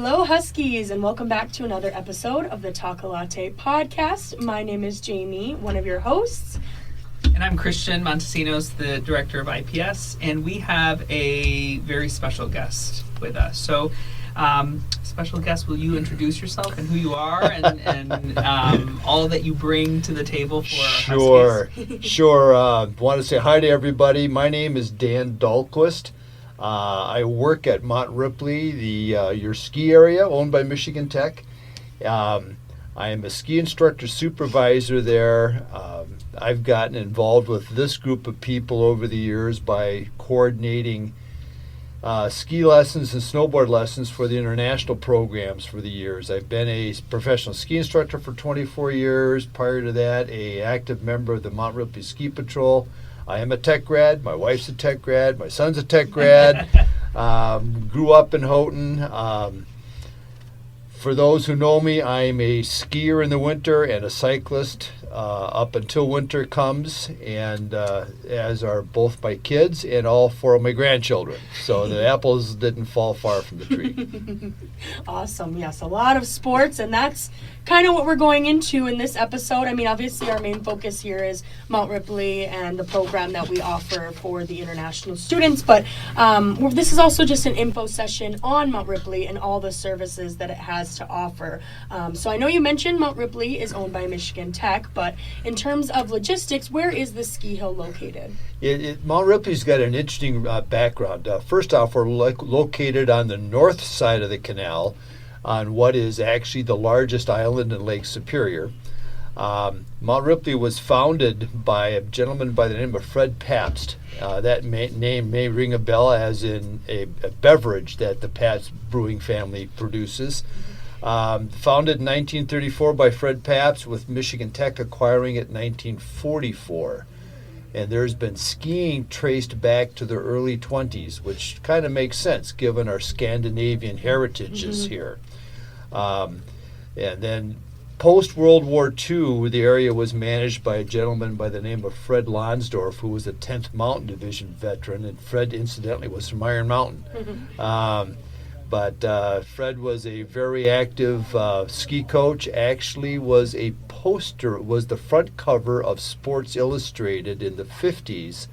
Hello, Huskies, and welcome back to another episode of the Taco Latte podcast. My name is Jamie, one of your hosts. And I'm Christian Montesinos, the director of IPS, and we have a very special guest with us. So, special guest, will you introduce yourself and who you are and all that you bring to the table for Huskies? Sure. Want to say hi to everybody. My name is Dan Dalquist. I work at Mont Ripley, your ski area owned by Michigan Tech. I am a ski instructor supervisor there. I've gotten involved with this group of people over the years by coordinating ski lessons and snowboard lessons for the international programs for the years. I've been a professional ski instructor for 24 years. Prior to that, an active member of the Mont Ripley Ski Patrol. I am a tech grad. My wife's a tech grad. My son's a tech grad. Grew up in Houghton. For those who know me, I'm a skier in the winter and a cyclist up until winter comes, and as are both my kids and all four of my grandchildren. So the apples didn't fall far from the tree. Awesome. Yes, a lot of sports, and that's kind of what we're going into in this episode. I mean, obviously our main focus here is Mont Ripley and the program that we offer for the international students, but this is also just an info session on Mont Ripley and all the services that it has to offer. So I know you mentioned Mont Ripley is owned by Michigan Tech, but in terms of logistics, where is the ski hill located? Mont Ripley's got an interesting background. First off, we're located on the north side of the canal, on what is actually the largest island in Lake Superior. Mont Ripley was founded by a gentleman by the name of Fred Pabst. That name may ring a bell, as in a beverage that the Pabst brewing family produces. Founded in 1934 by Fred Pabst, with Michigan Tech acquiring it in 1944. And there's been skiing traced back to the early 20s, which kind of makes sense given our Scandinavian heritages here. And then post-World War II, the area was managed by a gentleman by the name of Fred Lonsdorf, who was a 10th Mountain Division veteran, and Fred, incidentally, was from Iron Mountain. But Fred was a very active ski coach, actually was the front cover of Sports Illustrated in the 50s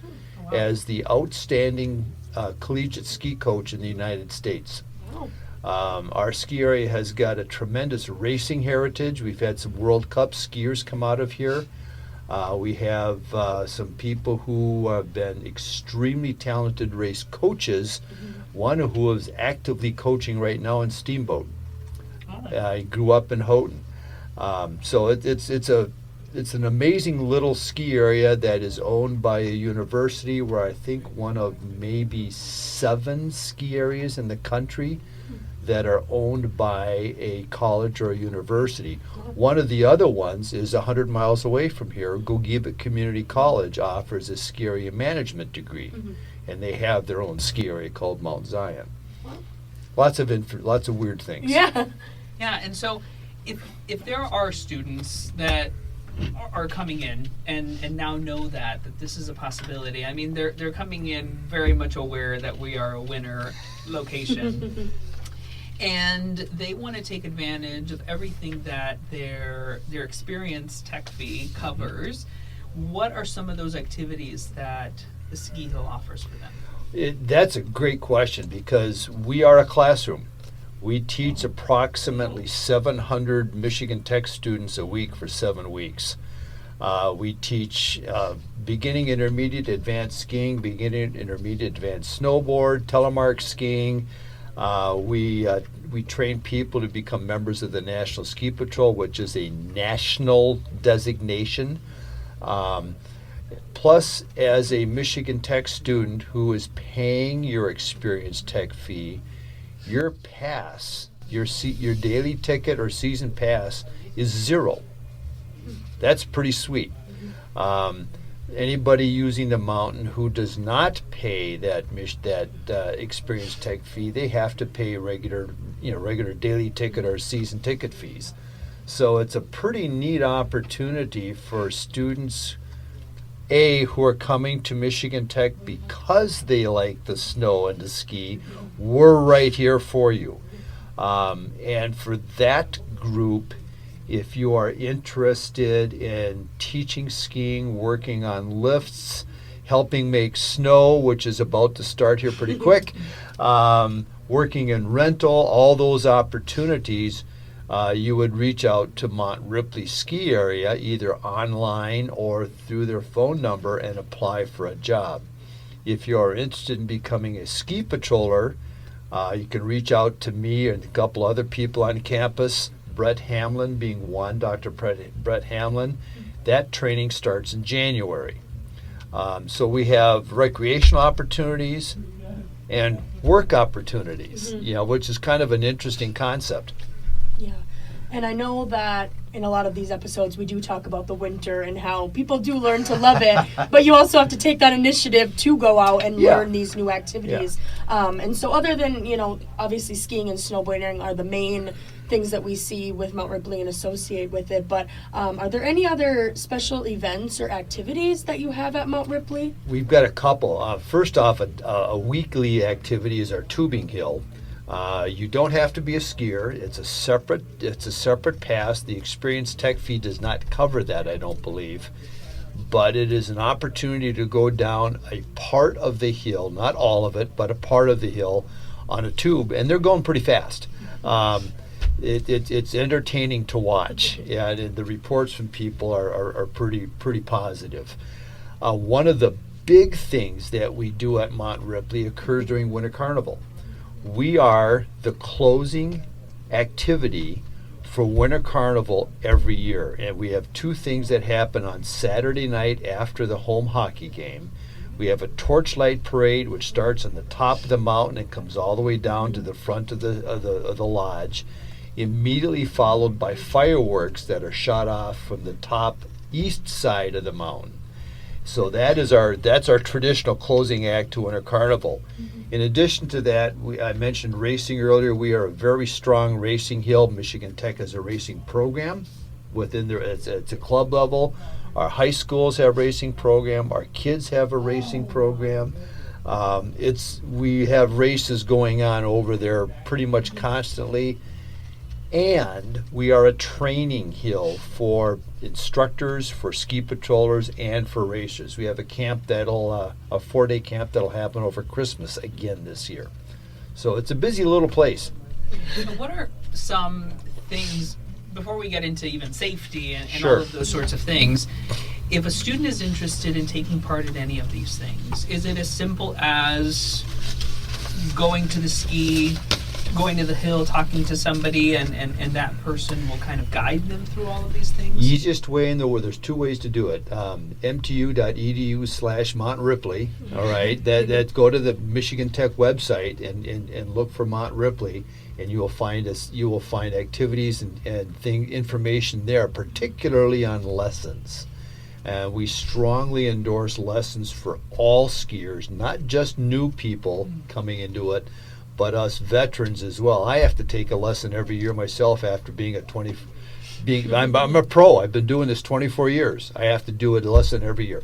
as the outstanding collegiate ski coach in the United States. Our ski area has got a tremendous racing heritage. We've had some World Cup skiers come out of here. We have some people who have been extremely talented race coaches. One who is actively coaching right now in Steamboat. He grew up in Houghton. So it's an amazing little ski area that is owned by a university. Where I think one of maybe 7 ski areas in the country that are owned by a college or a university. One of the other ones is 100 miles away from here. Gogebic Community College offers a ski area management degree, and they have their own ski area called Mount Zion. Lots of weird things. Yeah. Yeah, and so if there are students that are coming in and now know that this is a possibility, I mean, they're coming in very much aware that we are a winter location. And they want to take advantage of everything that their experience Tech fee covers. What are some of those activities that the ski hill offers for them? That's a great question, because we are a classroom. We teach approximately 700 Michigan Tech students a week for 7 weeks. We teach beginning, intermediate, advanced skiing, beginning, intermediate, advanced snowboard, telemark skiing. We train people to become members of the National Ski Patrol, which is a national designation. Plus, as a Michigan Tech student who is paying your experience Tech fee, your pass, your daily ticket or season pass is zero. That's pretty sweet. Anybody using the mountain who does not pay that experience Tech fee, they have to pay regular daily ticket or season ticket fees. So it's a pretty neat opportunity for students, who are coming to Michigan Tech because they like the snow and the ski. We're right here for you. And for that group, if you are interested in teaching skiing, working on lifts, helping make snow, which is about to start here pretty quick, working in rental, all those opportunities, you would reach out to Mont Ripley Ski Area either online or through their phone number and apply for a job. If you are interested in becoming a ski patroller, you can reach out to me and a couple other people on campus, Brett Hamlin being one, Dr. Brett Hamlin. That training starts in January. So we have recreational opportunities and work opportunities, which is kind of an interesting concept. Yeah. And I know that in a lot of these episodes we do talk about the winter and how people do learn to love it, but you also have to take that initiative to go out and learn these new activities. And so other than, obviously skiing and snowboarding are the main things that we see with Mount Ripley and associate with it, but are there any other special events or activities that you have at Mount Ripley? We've got a couple. First off, a weekly activity is our tubing hill. You don't have to be a skier. It's a separate pass. The Experience Tech fee does not cover that, I don't believe. But it is an opportunity to go down a part of the hill, not all of it, but a part of the hill on a tube, and they're going pretty fast. It's entertaining to watch, and the reports from people are pretty positive. One of the big things that we do at Mont Ripley occurs during Winter Carnival. We are the closing activity for Winter Carnival every year, and we have two things that happen on Saturday night after the home hockey game. We have a torchlight parade which starts on the top of the mountain and comes all the way down to the front of the lodge, immediately followed by fireworks that are shot off from the top east side of the mountain. So that's our traditional closing act to Winter Carnival. In addition to that, I mentioned racing earlier. We are a very strong racing hill. Michigan Tech has a racing program within there. It's a club level. Our high schools have racing program. Our kids have a racing program. We have races going on over there pretty much constantly. And we are a training hill for instructors, for ski patrollers, and for racers. We have a camp a 4-day camp that'll happen over Christmas again this year. So it's a busy little place. So what are some things, before we get into even safety and Sure. all of those sorts of things, if a student is interested in taking part in any of these things, is it as simple as going to the hill, talking to somebody, and that person will kind of guide them through all of these things? Easiest way in the world, there's two ways to do it. mtu.edu/Mont Ripley. All right, that go to the Michigan Tech website and look for Mont Ripley, and you will find activities and information there, particularly on lessons. We strongly endorse lessons for all skiers, not just new people coming into it, but us veterans as well. I have to take a lesson every year myself after I'm a pro. I've been doing this 24 years. I have to do a lesson every year.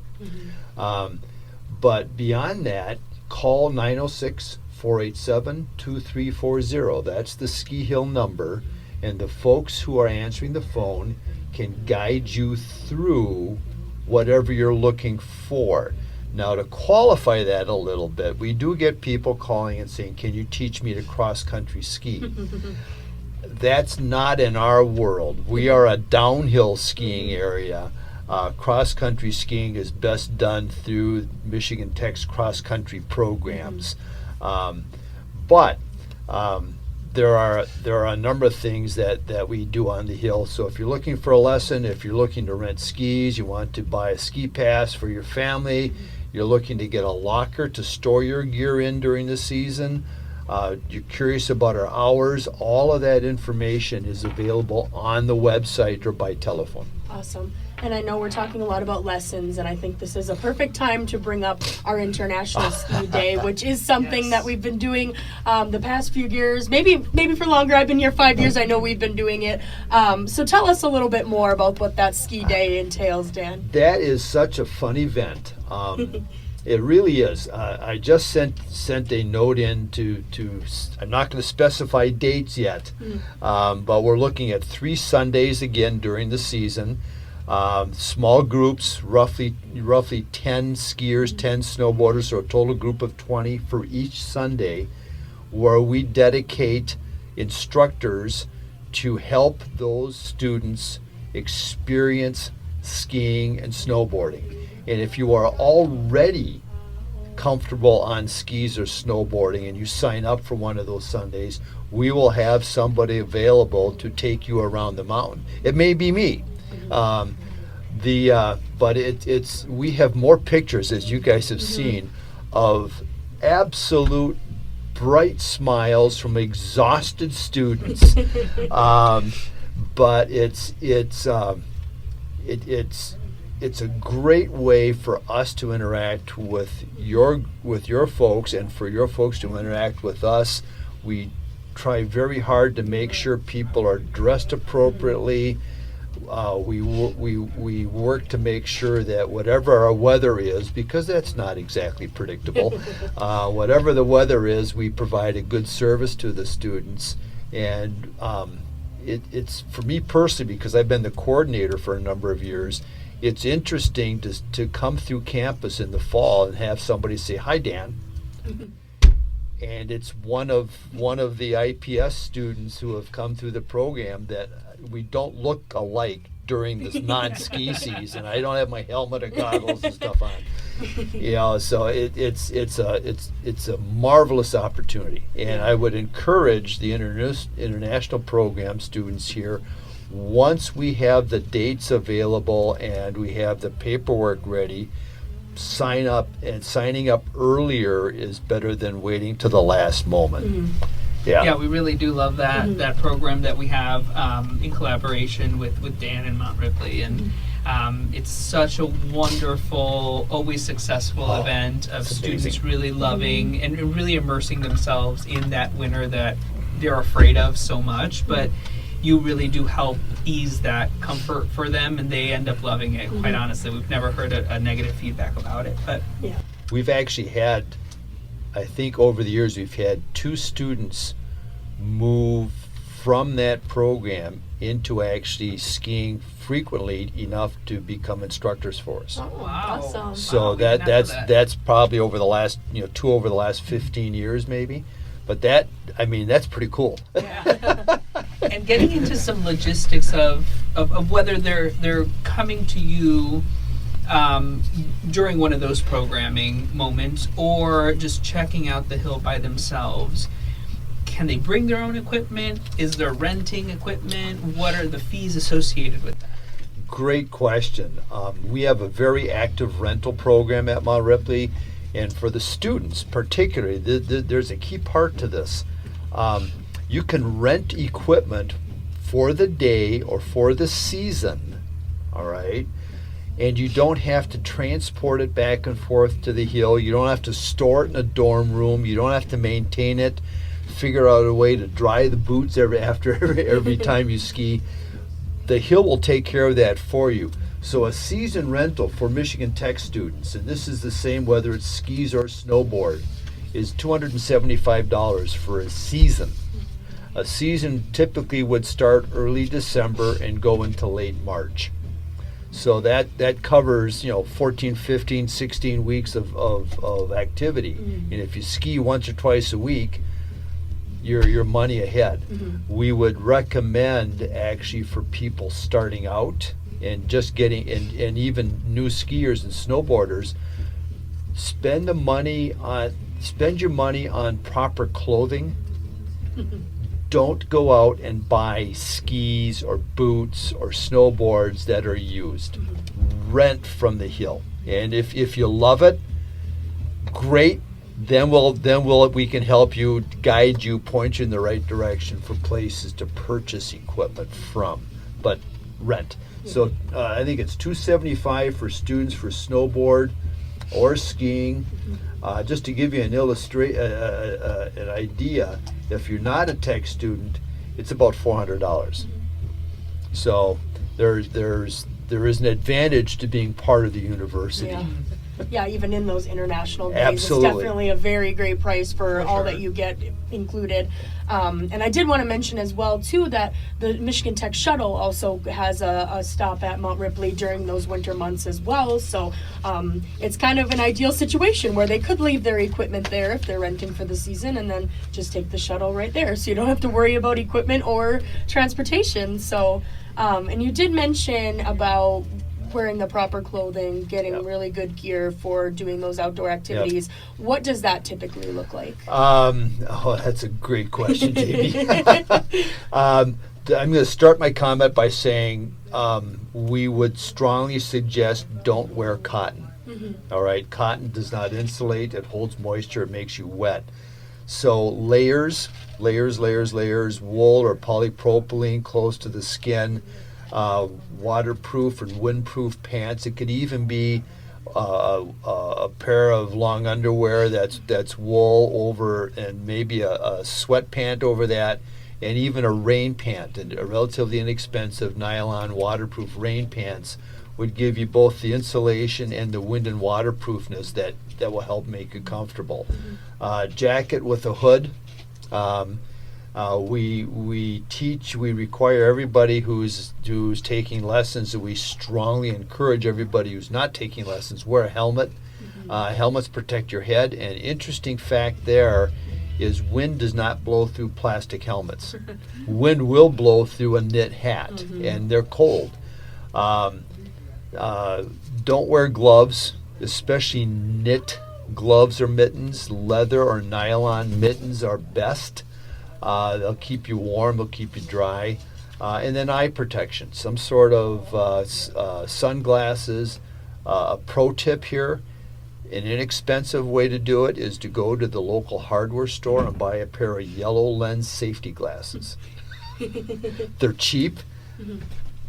But beyond that, call 906-487-2340. That's the Ski Hill number, and the folks who are answering the phone can guide you through whatever you're looking for. Now, to qualify that a little bit, we do get people calling and saying, can you teach me to cross-country ski? That's not in our world. We are a downhill skiing area. Cross-country skiing is best done through Michigan Tech's cross-country programs. But there are a number of things that we do on the hill. So if you're looking for a lesson, if you're looking to rent skis, you want to buy a ski pass for your family, you're looking to get a locker to store your gear in during the season, you're curious about our hours, all of that information is available on the website or by telephone. Awesome. And I know we're talking a lot about lessons, and I think this is a perfect time to bring up our International Ski Day, which is something that we've been doing the past few years, maybe for longer. I've been here 5 years. I know we've been doing it. So tell us a little bit more about what that ski day entails, Dan. That is such a fun event. It really is. I just sent a note in to I'm not going to specify dates yet, but we're looking at 3 Sundays again during the season. Small groups, roughly 10 skiers, 10 snowboarders, so a total group of 20 for each Sunday, where we dedicate instructors to help those students experience skiing and snowboarding. And if you are already comfortable on skis or snowboarding and you sign up for one of those Sundays, we will have somebody available to take you around the mountain. It may be me. But it's we have more pictures, as you guys have seen, of absolute bright smiles from exhausted students. But it's a great way for us to interact with your folks, and for your folks to interact with us. We try very hard to make sure people are dressed appropriately. We work to make sure that whatever our weather is, because that's not exactly predictable, whatever the weather is, we provide a good service to the students. And it's for me personally, because I've been the coordinator for a number of years, it's interesting to come through campus in the fall and have somebody say, "Hi, Dan." And it's one of the IPS students who have come through the program that we don't look alike during this non-ski season. I don't have my helmet and goggles and stuff on. So it's a marvelous opportunity, and I would encourage the international program students here, once we have the dates available and we have the paperwork ready, sign up. And signing up earlier is better than waiting to the last moment. Yeah, we really do love that program that we have in collaboration with Dan and Mont Ripley, and it's such a wonderful, always successful event of students really loving and really immersing themselves in that winter that they're afraid of so much, but you really do help ease that comfort for them, and they end up loving it. Quite honestly, we've never heard a negative feedback about it. But we've actually had, I think over the years, we've had 2 students move from that program into actually skiing frequently enough to become instructors for us. Oh, wow. Awesome. So that's probably over the last 2 over the last 15 years maybe. But that's pretty cool. Yeah. And getting into some logistics of whether they're coming to you during one of those programming moments or just checking out the hill by themselves. Can they bring their own equipment? Is there renting equipment? What are the fees associated with that? Great question. We have a very active rental program at Mont Ripley, and for the students particularly, there's a key part to this. You can rent equipment for the day or for the season, all right? And you don't have to transport it back and forth to the hill. You don't have to store it in a dorm room. You don't have to maintain it, figure out a way to dry the boots every time you ski. The hill will take care of that for you. So a season rental for Michigan Tech students, and this is the same whether it's skis or snowboard, is $275 for a season. A season typically would start early December and go into late March. So that covers 14, 15, 16 weeks of activity. And if you ski once or twice a week, you're money ahead. We would recommend actually for people starting out and just getting and even new skiers and snowboarders, spend your money on proper clothing. Don't go out and buy skis or boots or snowboards that are used. Rent from the hill. And if you love it, great. Then we can help you, guide you, point you in the right direction for places to purchase equipment from. But rent. So I think it's $275 for students for snowboard or skiing. Just to give you an idea, if you're not a tech student, it's about $400. So there is an advantage to being part of the university. Yeah, even in those international days, Absolutely. it's definitely a very great price for all sure. that you get included. And I did want to mention as well too that the Michigan Tech Shuttle also has a stop at Mont Ripley during those winter months as well. So it's kind of an ideal situation where they could leave their equipment there if they're renting for the season, and then just take the shuttle right there, so you don't have to worry about equipment or transportation. So, and you did mention about wearing the proper clothing, getting Yep. really good gear for doing those outdoor activities. What does that typically look like? Oh, that's a great question, Jamie. I'm going to start my comment by saying we would strongly suggest don't wear cotton. All right, cotton does not insulate. It holds moisture. It makes you wet. So layers, wool or polypropylene close to the skin, waterproof and windproof pants. It could even be a pair of long underwear that's wool over, and maybe a sweat pant over that, and even a rain pant. And a relatively inexpensive nylon waterproof rain pants would give you both the insulation and the wind and waterproofness that will help make you comfortable. Jacket with a hood. We require everybody who's taking lessons, that we strongly encourage everybody who's not taking lessons, wear a helmet. Helmets protect your head. And interesting fact there is wind does not blow through plastic helmets. Wind will blow through a knit hat, and they're cold. Don't wear gloves, especially knit gloves or mittens. Leather or nylon mittens are best. They'll keep you warm, they'll keep you dry. And then eye protection, some sort of sunglasses. A pro tip here, an inexpensive way to do it is to go to the local hardware store and buy a pair of yellow lens safety glasses. They're cheap.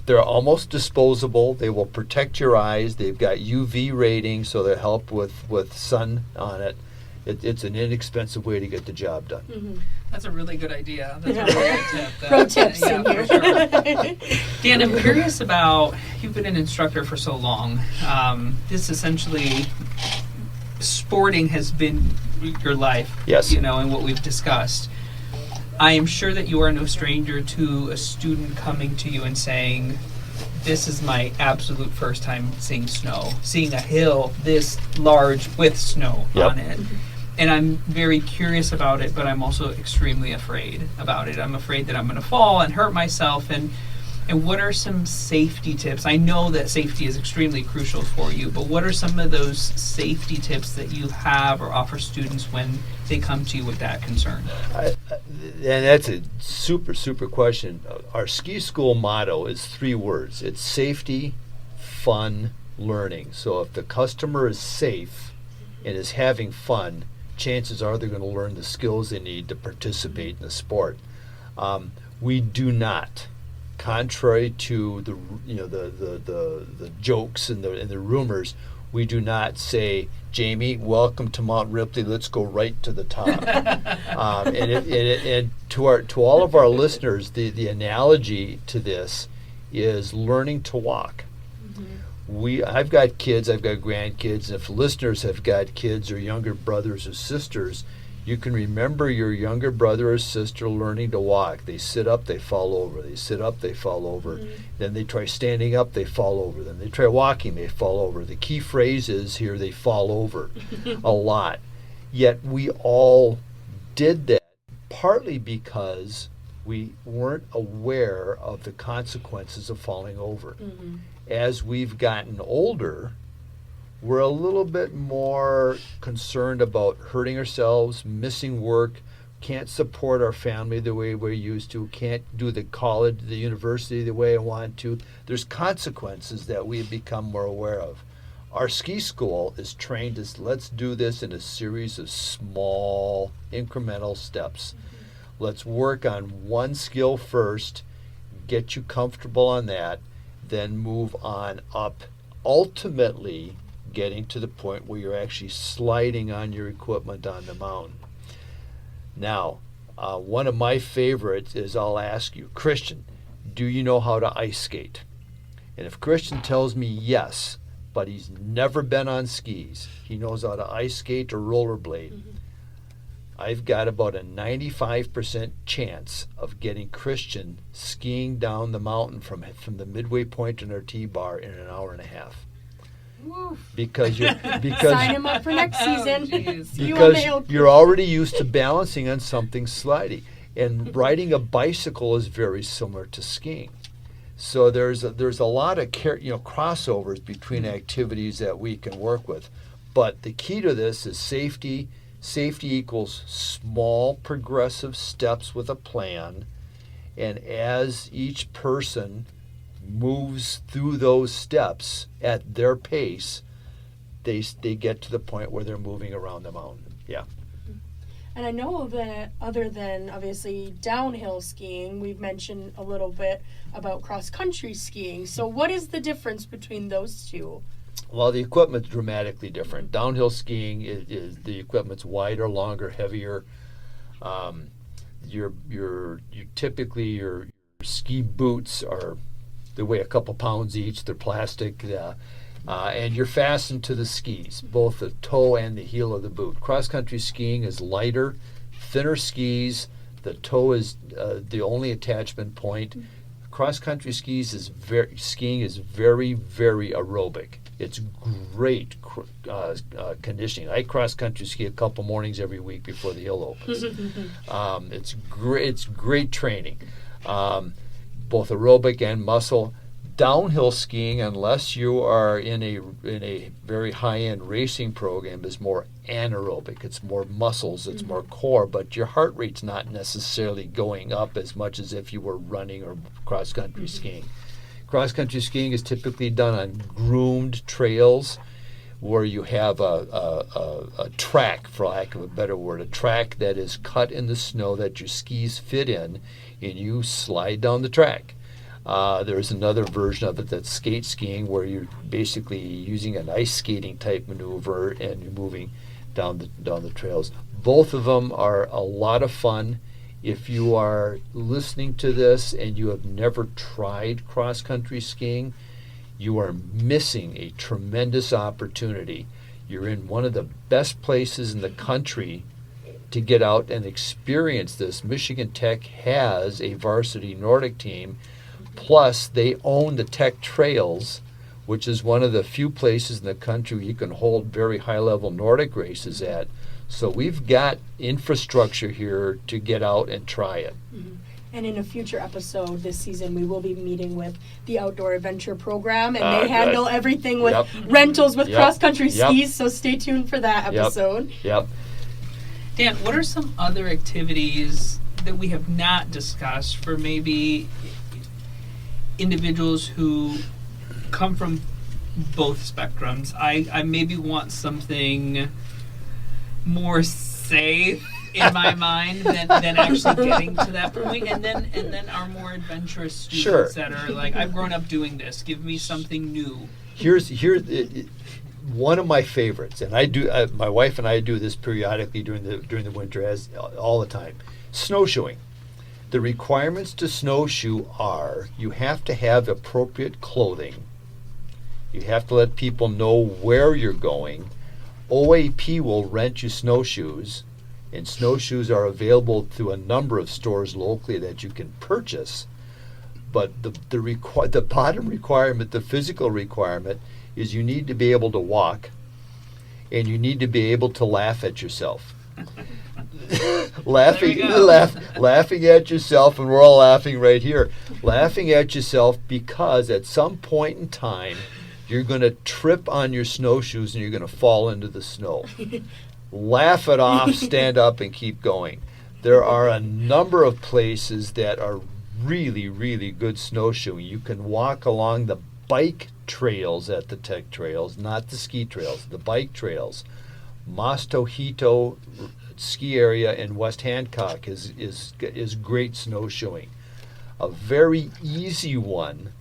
They're almost disposable. They will protect your eyes. They've got UV rating, so they help with sun on it. It's an inexpensive way to get the job done. That's a really good idea. That's a really good tip. Pro tips in for here. sure. Dan, I'm curious about, you've been an instructor for so long. This essentially, sporting has been your life. Yes. And what we've discussed. I am sure that you are no stranger to a student coming to you and saying, this is my absolute first time seeing snow, seeing a hill this large with snow on it. And I'm very curious about it, but I'm also extremely afraid about it. I'm afraid that I'm going to fall and hurt myself. And what are some safety tips? I know that safety is extremely crucial for you, but what are some of those safety tips that you have or offer students when they come to you with that concern? And that's a super question. Our ski school motto is 3 words. It's safety, fun, learning. So if the customer is safe and is having fun, chances are they're going to learn the skills they need to participate in the sport. We do not, contrary to the jokes and the rumors, we do not say, Jamie, welcome to Mont Ripley. Let's go right to the top. And to all of our listeners, the analogy to this is learning to walk. I've got kids, I've got grandkids, and if listeners have got kids or younger brothers or sisters, you can remember your younger brother or sister learning to walk. They sit up, they fall over. They sit up, they fall over. Then they try standing up, they fall over. Then they try walking, they fall over. The key phrase is here, they fall over a lot. Yet we all did that partly because we weren't aware of the consequences of falling over. As we've gotten older, we're a little bit more concerned about hurting ourselves, missing work, can't support our family the way we're used to, can't do the college, the university the way I want to. There's consequences that we've become more aware of. Our ski school is trained as, let's do this in a series of small incremental steps. Let's work on one skill first, get you comfortable on that, then move on up, ultimately getting to the point where you're actually sliding on your equipment on the mountain. Now, one of my favorites is I'll ask you, Christian, do you know how to ice skate? And if Christian tells me yes, but he's never been on skis. He knows how to ice skate or rollerblade. Mm-hmm. I've got about a 95% chance of getting Christian skiing down the mountain from the midway point in our T-bar in an hour and a half. Woof. Because Sign him up for next season. geez. See you on the because hill. you're already used to balancing on something sliding, and riding a bicycle is very similar to skiing. So there's a lot of crossovers between activities that we can work with, but the key to this is safety. Safety equals small progressive steps with a plan, and as each person moves through those steps at their pace, they get to the point where they're moving around the mountain. Yeah. And I know that other than obviously downhill skiing, we've mentioned a little bit about cross-country skiing. So what is the difference between those two? Well, the equipment's dramatically different. Downhill skiing is the equipment's wider, longer, heavier. Your ski boots they weigh a couple pounds each. They're plastic, and you're fastened to the skis, both the toe and the heel of the boot. Cross-country skiing is lighter, thinner skis. The toe is the only attachment point. Cross-country skiing is very, very aerobic. It's great conditioning. I cross-country ski a couple mornings every week before the hill opens. It's great training, both aerobic and muscle. Downhill skiing, unless you are in a very high-end racing program, is more anaerobic. It's more muscles, it's more core, but your heart rate's not necessarily going up as much as if you were running or cross-country skiing. Cross-country skiing is typically done on groomed trails where you have a track, for lack of a better word, a track that is cut in the snow that your skis fit in, and you slide down the track. There's another version of it that's skate skiing, where you're basically using an ice skating type maneuver and you're moving down the trails. Both of them are a lot of fun. If you are listening to this and you have never tried cross-country skiing, you are missing a tremendous opportunity. You're in one of the best places in the country to get out and experience this. Michigan Tech has a varsity Nordic team, plus they own the Tech Trails, which is one of the few places in the country you can hold very high-level Nordic races at. So we've got infrastructure here to get out and try it. Mm-hmm. And in a future episode this season, we will be meeting with the Outdoor Adventure Program, and they handle everything with rentals with cross-country skis, so stay tuned for that episode. Yep. Dan, what are some other activities that we have not discussed for maybe individuals who come from both spectrums? I maybe want something more safe in my mind than actually getting to that point, and then our more adventurous students that are like, I've grown up doing this, give me something new. Here's one of my favorites, and I do. My wife and I do this periodically during the winter, all the time. Snowshoeing. The requirements to snowshoe are: you have to have appropriate clothing. You have to let people know where you're going. OAP will rent you snowshoes, and snowshoes are available through a number of stores locally that you can purchase. But the bottom requirement, the physical requirement, is you need to be able to walk, and you need to be able to laugh at yourself. laughing at yourself, and we're all laughing right here. Laughing at yourself because at some point in time, you're going to trip on your snowshoes and you're going to fall into the snow. Laugh it off, stand up, and keep going. There are a number of places that are really, really good snowshoeing. You can walk along the bike trails at the Tech Trails, not the ski trails, the bike trails. Mostohito ski area in West Hancock is great snowshoeing. A very easy one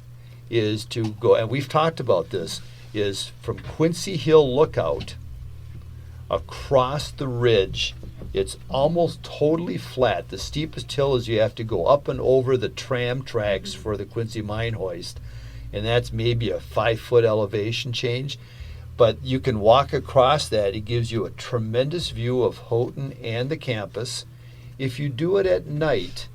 is to go, and we've talked about this, is from Quincy Hill Lookout across the ridge. It's almost totally flat. The steepest hill is you have to go up and over the tram tracks for the Quincy Mine Hoist, and that's maybe a 5-foot elevation change. But you can walk across that. It gives you a tremendous view of Houghton and the campus. If you do it at night,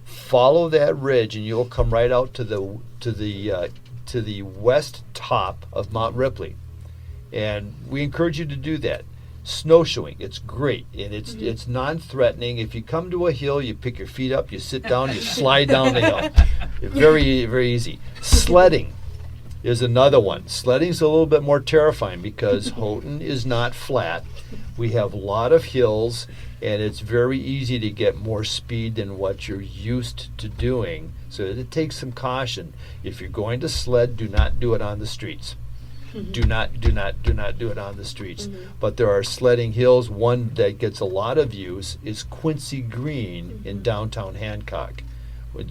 follow that ridge, and you'll come right out to the west top of Mont Ripley. And we encourage you to do that. Snowshoeing, it's great, and it's non-threatening. If you come to a hill, you pick your feet up, you sit down, you slide down the hill. Very, very easy. Sledding is another one. Sledding's a little bit more terrifying because Houghton is not flat. We have a lot of hills, and it's very easy to get more speed than what you're used to doing. So it takes some caution. If you're going to sled, do not do it on the streets. Do not do it on the streets. But there are sledding hills. One that gets a lot of use is Quincy Green in downtown Hancock,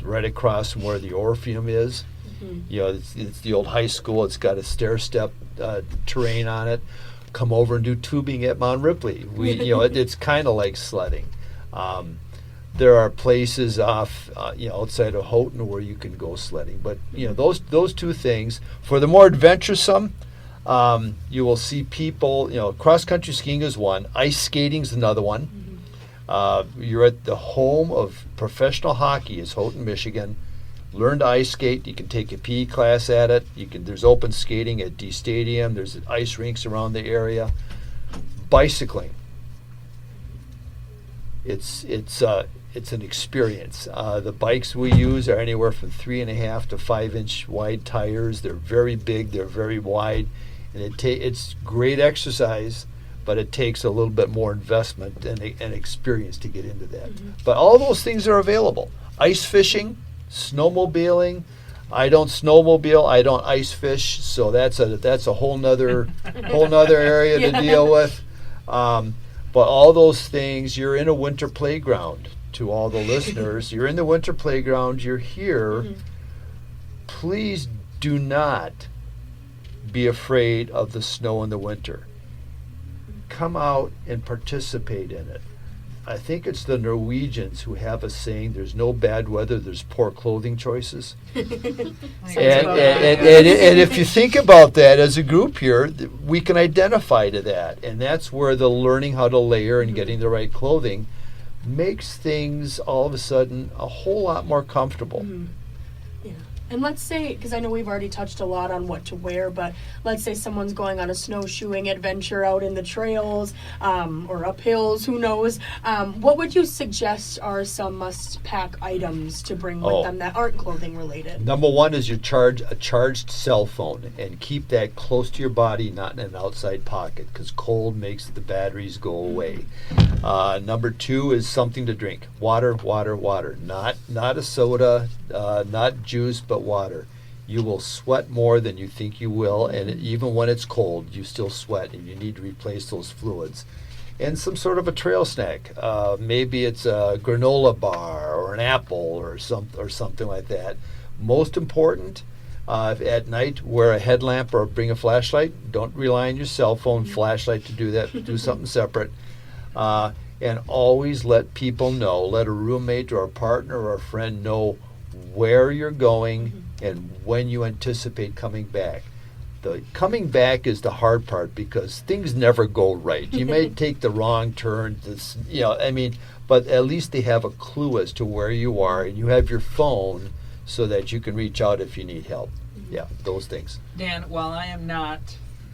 right across from where the Orpheum is. You know, it's the old high school. It's got a stair-step terrain on it. Come over and do tubing at Mont Ripley. It's kind of like sledding. There are places off, outside of Houghton where you can go sledding. But those two things. For the more adventuresome, you will see people. Cross-country skiing is one. Ice skating is another one. You're at the home of professional hockey, is Houghton, Michigan. Learn to ice skate. You can take a PE class at it. There's open skating at D Stadium. There's ice rinks around the area. Bicycling. It's an experience. The bikes we use are anywhere from 3.5 to 5-inch wide tires. They're very big. They're very wide, and it's great exercise. But it takes a little bit more investment and experience to get into that. But all those things are available. Ice fishing. Snowmobiling. I don't snowmobile. I don't ice fish. So that's a whole nother area to deal with. But all those things, you're in a winter playground. To all the listeners, you're in the winter playground. You're here. Please do not be afraid of the snow in the winter. Come out and participate in it. I think it's the Norwegians who have a saying, there's no bad weather, there's poor clothing choices. and if you think about that as a group here, we can identify to that. And that's where the learning how to layer and getting the right clothing makes things all of a sudden a whole lot more comfortable. Yeah. And let's say, because I know we've already touched a lot on what to wear, but let's say someone's going on a snowshoeing adventure out in the trails or up hills, who knows. What would you suggest are some must-pack items to bring with them that aren't clothing related? Number one is a charged cell phone, and keep that close to your body, not in an outside pocket, because cold makes the batteries go away. Number two is something to drink. Water. Not a soda, not juice, but water. You will sweat more than you think you will, and even when it's cold, you still sweat, and you need to replace those fluids. And some sort of a trail snack. Maybe it's a granola bar or an apple or something like that. Most important, at night, wear a headlamp or bring a flashlight. Don't rely on your cell phone flashlight to do that. Do something separate. And always let people know, let a roommate or a partner or a friend know where you're going and when you anticipate coming back. The coming back is the hard part because things never go right. You may take the wrong turn, but at least they have a clue as to where you are, and you have your phone so that you can reach out if you need help. Yeah, those things. Dan, while I am not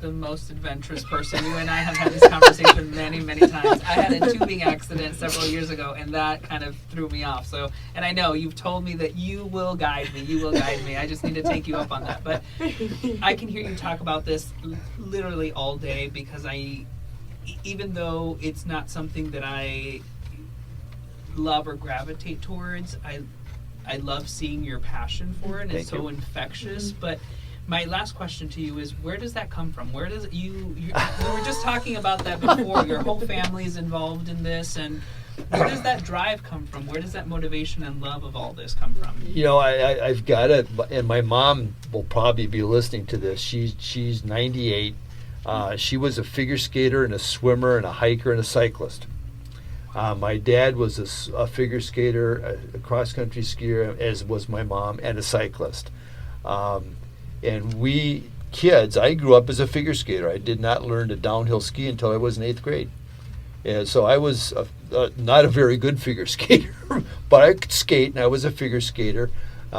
the most adventurous person, you and I have had this conversation many, many times. I had a tubing accident several years ago, and that kind of threw me off. So, and I know you've told me that you will guide me. I just need to take you up on that. But I can hear you talk about this literally all day because even though it's not something that I love or gravitate towards, I love seeing your passion for it, and it's so infectious. But my last question to you is, where does that come from? Where does we were just talking about that before. Your whole family is involved in this, and where does that drive come from? Where does that motivation and love of all this come from? I've got it, and my mom will probably be listening to this. She's 98. She was a figure skater and a swimmer and a hiker and a cyclist. My dad was a figure skater, a cross-country skier, as was my mom, and a cyclist. And we kids, I grew up as a figure skater. I did not learn to downhill ski until I was in 8th grade. And so I was not a very good figure skater, but I could skate, and I was a figure skater.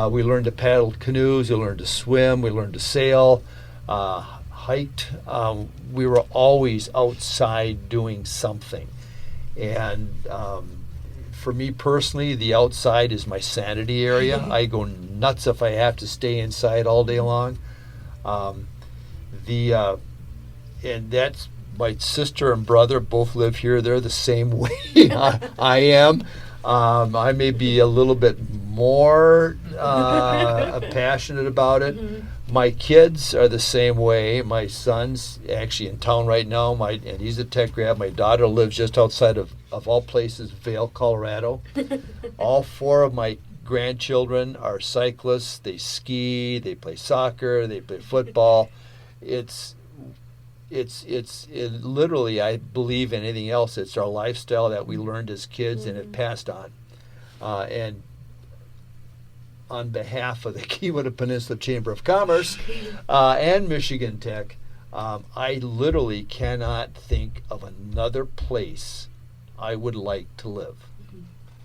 We learned to paddle canoes, we learned to swim, we learned to sail, hiked. We were always outside doing something. And for me personally, the outside is my sanity area. I go nuts if I have to stay inside all day long. And that's my sister and brother both live here. They're the same way I am. I may be a little bit more passionate about it. Mm-hmm. My kids are the same way. My son's actually in town right now, and he's a tech grad. My daughter lives just outside of all places, Vail, Colorado. All 4 of my grandchildren are cyclists. They ski, they play soccer, they play football. It's literally, I believe in anything else, it's our lifestyle that we learned as kids and it passed on. And on behalf of the Keweenaw Peninsula Chamber of Commerce and Michigan Tech, I literally cannot think of another place I would like to live.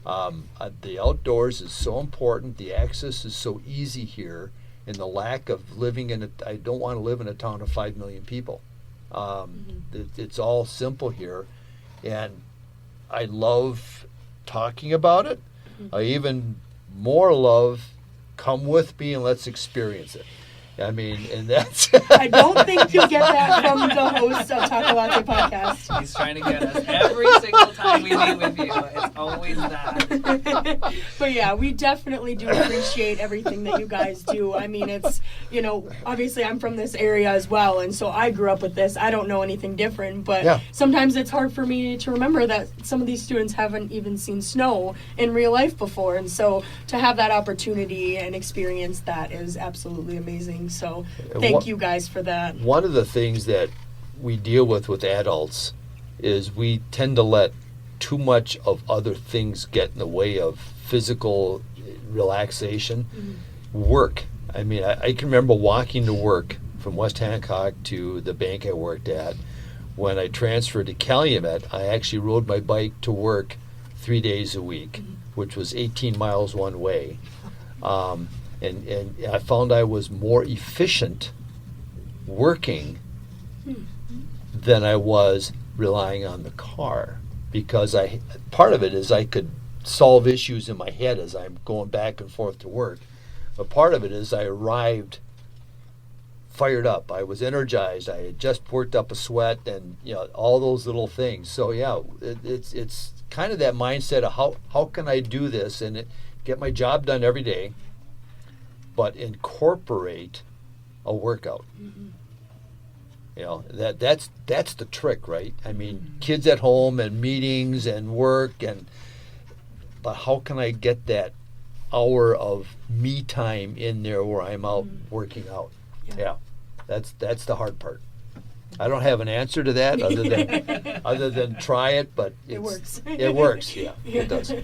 The outdoors is so important. The access is so easy here, and the lack of living in I don't want to live in a town of 5 million people. It's all simple here, and I love talking about it. I even more love come with me and let's experience it. I mean, and that's... I don't think you get that from the host of Taco Latte Podcast. He's trying to get us every single time we meet with you. It's always that. But yeah, we definitely do appreciate everything that you guys do. I mean, it's, obviously I'm from this area as well, and so I grew up with this. I don't know anything different, but sometimes it's hard for me to remember that some of these students haven't even seen snow in real life before, and so to have that opportunity and experience that is absolutely amazing. So thank you guys for that. One of the things that we deal with adults is we tend to let too much of other things get in the way of physical relaxation. Work. I mean, I can remember walking to work from West Hancock to the bank I worked at. When I transferred to Calumet, I actually rode my bike to work 3 days a week, which was 18 miles one way. And I found I was more efficient working than I was relying on the car, because part of it is I could solve issues in my head as I'm going back and forth to work, but part of it is I arrived fired up. I was energized. I had just worked up a sweat, and all those little things. So it's kind of that mindset of how can I do this and get my job done every day, but incorporate a workout. That's the trick, right? I mean, kids at home and meetings and work, but how can I get that hour of me time in there where I'm out working out? Yeah, that's the hard part. I don't have an answer to that other than try it, but it works. It works. Yeah, it does.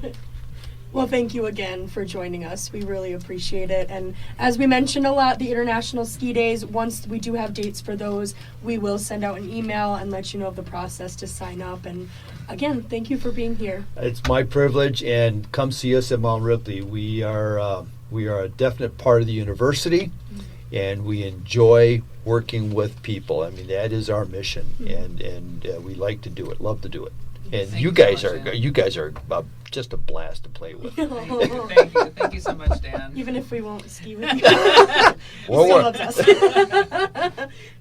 Well, thank you again for joining us. We really appreciate it. And as we mentioned a lot, the International Ski Days, once we do have dates for those, we will send out an email and let you know of the process to sign up. And again, thank you for being here. It's my privilege, and come see us at Mont Ripley. We are a definite part of the university, and we enjoy working with people. I mean, that is our mission, and we like to do it, love to do it. And you guys are just a blast to play with. Thank you so much, Dan. Even if we won't ski with you, he still loves us.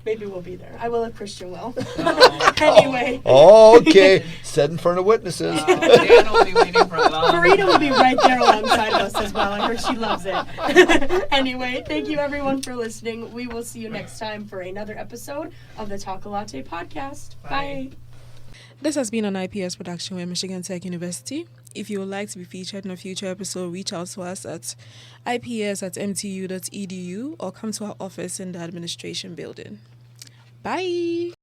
Maybe we'll be there. I will if Christian will. Anyway. Okay. Said in front of witnesses. Dan will be waiting for a long time. Marita will be right there alongside us as well. I heard she loves it. Anyway, thank you everyone for listening. We will see you next time for another episode of the Taco Latte Podcast. Bye. This has been an IPS production with Michigan Tech University. If you would like to be featured in a future episode, reach out to us at ips@mtu.edu or come to our office in the administration building. Bye!